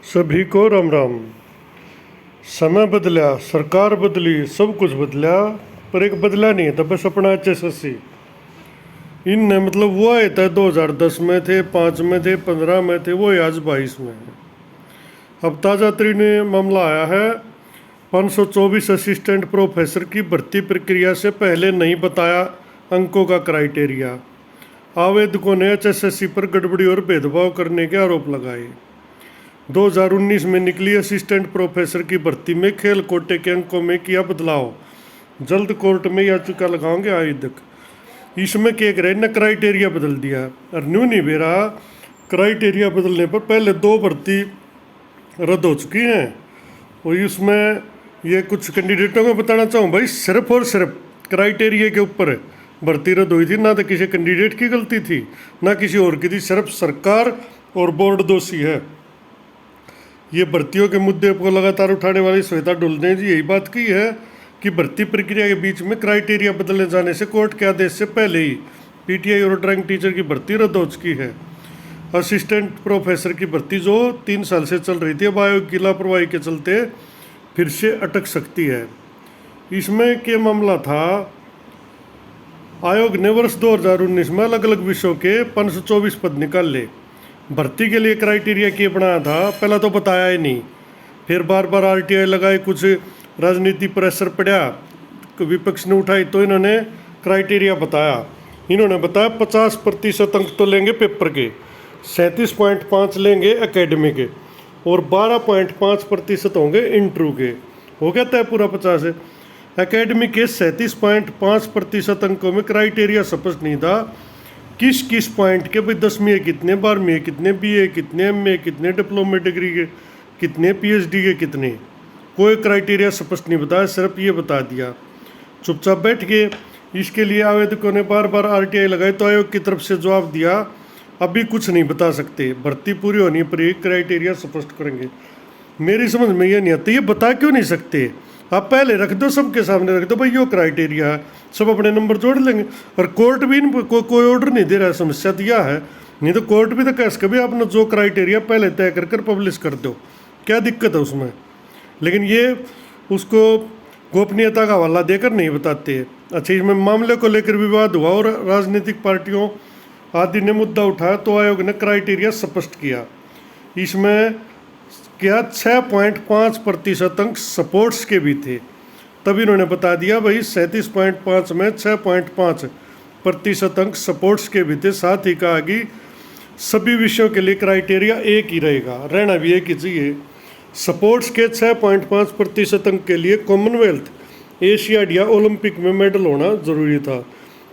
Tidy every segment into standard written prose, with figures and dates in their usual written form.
सभी को राम राम। समय बदला, सरकार बदली, सब कुछ बदला, पर एक बदला नहीं था बस अपना HSSC। इन मतलब वो आए थे 2010 में थे, 5 में थे, 15 में थे, वो आज 22 में है। अब ताज़ा तरीन मामला आया है 524 असिस्टेंट प्रोफेसर की भर्ती प्रक्रिया से पहले नहीं बताया अंकों का क्राइटेरिया। आवेदकों ने HSSC पर गड़बड़ी और भेदभाव करने के आरोप लगाए। 2019 में निकली असिस्टेंट प्रोफेसर की भर्ती में खेल कोटे के अंकों में किया बदलाव, जल्द कोर्ट में याचिका लगाएंगे आवेदक। इसमें क्या कह रहे हैं, क्राइटेरिया बदल दिया और न्यू नहीं भी रहा। क्राइटेरिया बदलने पर पहले 2 भर्ती रद्द हो चुकी हैं और इसमें ये कुछ कैंडिडेटों को बताना चाहूँ भाई, सिर्फ और सिर्फ क्राइटेरिया के ऊपर भर्ती रद्द हुई थी। ना तो किसी कैंडिडेट की गलती थी ना किसी और की थी, सिर्फ सरकार और बोर्ड दोषी है। ये भर्तियों के मुद्दे को लगातार उठाने वाली श्वेता डुल ने जी यही बात की है कि भर्ती प्रक्रिया के बीच में क्राइटेरिया बदलने जाने से कोर्ट के आदेश से पहले ही PTI और ड्राइंग टीचर की भर्ती रद्द हो चुकी है। असिस्टेंट प्रोफेसर की भर्ती जो 3 साल से चल रही थी, अब आयोग की लापरवाही के चलते फिर से अटक सकती है। इसमें क्या मामला था, आयोग ने वर्ष 2019 में अलग अलग विषयों के 524 पद निकाले। भर्ती के लिए क्राइटेरिया क्या बनाया था, पहला तो बताया ही नहीं, फिर बार बार RTI लगाए, कुछ राजनीति प्रेशर पड़ा, विपक्ष ने उठाई तो इन्होंने क्राइटेरिया बताया। इन्होंने बताया 50% अंक तो लेंगे पेपर के, 37.5 लेंगे एकेडमी के और 12.5% होंगे इंटरव्यू के। हो गया तय पूरा 50 है। एकेडमी के 37.5% अंकों में क्राइटेरिया स्पष्ट नहीं था किस किस पॉइंट के, भाई 10वीं है कितने, 12वीं है कितने, BA कितने, MA कितने, डिप्लोमा डिग्री के कितने, PhD के कितने। कोई क्राइटेरिया स्पष्ट नहीं बताया, सिर्फ ये बता दिया, चुपचाप बैठ गए। इसके लिए आवेदकों ने बार बार RTI लगाई तो आयोग की तरफ से जवाब दिया अभी कुछ नहीं बता सकते, भर्ती पूरी होने पर ही क्राइटेरिया स्पष्ट करेंगे। मेरी समझ में ये नहीं आता, ये बता क्यों नहीं सकते? आप पहले रख दो, सबके सामने रख दो, भाई यो क्राइटेरिया है, सब अपने नंबर जोड़ लेंगे। और कोर्ट भी कोई ऑर्डर नहीं दे रहा है, समस्या तो यह है। नहीं तो कोर्ट भी तो कह सके भाई आपने जो क्राइटेरिया पहले तय कर पब्लिश कर दो, क्या दिक्कत है उसमें। लेकिन ये उसको गोपनीयता का हवाला देकर नहीं बताते। अच्छा, इसमें मामले को लेकर विवाद हुआ और राजनीतिक पार्टियों आदि ने मुद्दा उठाया तो आयोग ने क्राइटेरिया स्पष्ट किया। इसमें क्या 6.5% अंक सपोर्ट्स के भी थे, तब इन्होंने बता दिया भाई 37.5 में 6.5% अंक सपोर्ट्स के भी थे। साथ ही कहा कि सभी विषयों के लिए क्राइटेरिया एक ही रहेगा, रहना भी एक ही चाहिए। सपोर्ट्स के 6.5% अंक के लिए कॉमनवेल्थ, एशियाड या ओलंपिक में मेडल होना जरूरी था।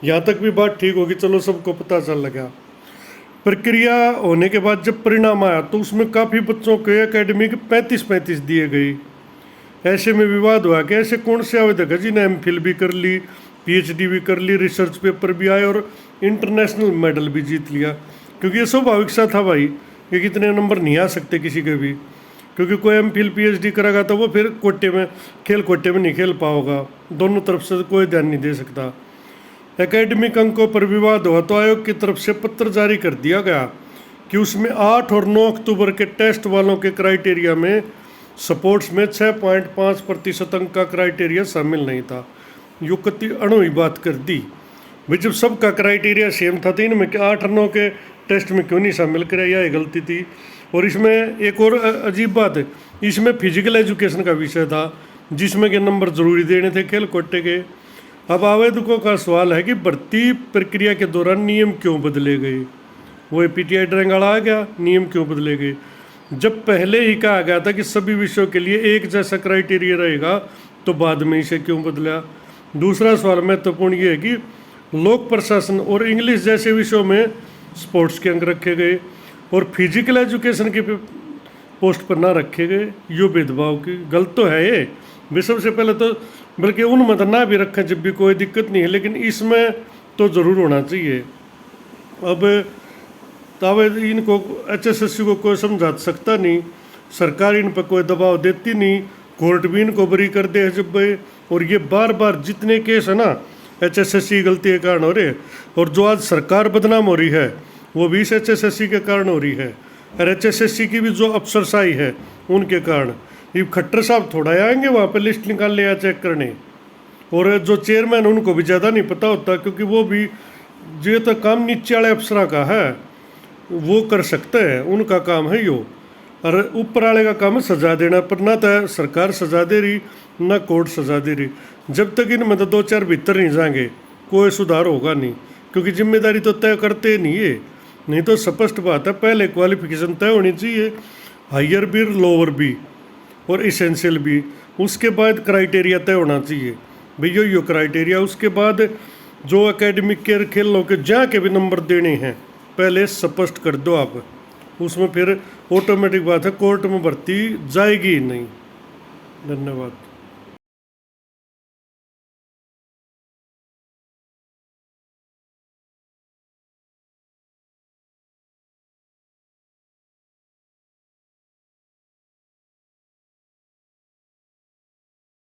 यहाँ तक भी बात ठीक होगी, चलो सबको पता चल लगा। प्रक्रिया होने के बाद जब परिणाम आया तो उसमें काफ़ी बच्चों के एकेडमी के 35 दिए गए। ऐसे में विवाद हुआ कि ऐसे कौन से आवेदक है जिन्हें MPhil भी कर ली, PhD भी कर ली, रिसर्च पेपर भी आए और इंटरनेशनल मेडल भी जीत लिया। क्योंकि ये स्वाभाविक सा था भाई कि कितने नंबर नहीं आ सकते किसी के भी, क्योंकि कोई MPhil PhD करेगा तो वो फिर कोटे में नहीं खेल पाओगा, दोनों तरफ से कोई ध्यान नहीं दे सकता। एकेडमिक अंकों पर विवाद हुआ तो आयोग की तरफ से पत्र जारी कर दिया गया कि उसमें 8 और 9 अक्टूबर के टेस्ट वालों के क्राइटेरिया में सपोर्ट्स में 6.5% अंक का क्राइटेरिया शामिल नहीं था। यो कति अणुई बात कर दी भाई, जब सबका क्राइटेरिया सेम था तो इनमें 8 और 9 के टेस्ट में क्यों नहीं शामिल कराया, यह गलती थी। और इसमें एक और अजीब बात है, इसमें फिजिकल एजुकेशन का विषय था जिसमें के नंबर जरूरी देने थे खेल कोटे के। अब आवेदकों का सवाल है कि भर्ती प्रक्रिया के दौरान नियम क्यों बदले गए। वो PTI ड्राइंग वाला आ गया, नियम क्यों बदले गए जब पहले ही कहा गया था कि सभी विषयों के लिए एक जैसा क्राइटेरिया रहेगा, तो बाद में इसे क्यों बदला। दूसरा सवाल महत्वपूर्ण ये है कि लोक प्रशासन और इंग्लिश जैसे विषयों में स्पोर्ट्स के अंक रखे गए और फिजिकल एजुकेशन के पोस्ट पर ना रखे गए। यो भेदभाव की गलत तो है ये भी, सबसे पहले तो बल्कि उनमें तो ना भी रखें जब भी कोई दिक्कत नहीं है, लेकिन इसमें तो ज़रूर होना चाहिए। अब तावे इनको HSSC को कोई समझा सकता नहीं, सरकार इन पर कोई दबाव देती नहीं, कोर्ट भी इनको बरी कर दे जब भाई। और ये बार बार जितने केस है ना HSSC गलती के कारण हो रहे, और जो आज सरकार बदनाम हो रही है वो भी इस HSSC के कारण हो रही है। और HSSC की भी जो अफसरशाही है उनके कारण ये खट्टर साहब थोड़ा आएंगे वहाँ पे लिस्ट निकाल लिया चेक करने। और जो चेयरमैन उनको भी ज़्यादा नहीं पता होता, क्योंकि वो भी ये तो काम नीचे वाले अफसरा का है, वो कर सकते हैं, उनका काम है यो। और ऊपर वाले का काम है सजा देना, पर ना तो सरकार सजा दे रही ना कोर्ट सजा दे रही। जब तक इनमें तो 2-4 भीतर नहीं जाएंगे कोई सुधार होगा नहीं, क्योंकि जिम्मेदारी तो तय करते नहीं है। नहीं तो स्पष्ट बात है, पहले क्वालिफिकेशन तय होनी चाहिए, हायर भी लोअर भी और इसेंशियल भी, उसके बाद क्राइटेरिया तय होना चाहिए भैया यो क्राइटेरिया। उसके बाद जो एकेडमिक के खेलों के जहाँ के भी नंबर देने हैं पहले स्पष्ट कर दो आप, उसमें फिर ऑटोमेटिक बात है कोर्ट में भर्ती जाएगी ही नहीं। धन्यवाद।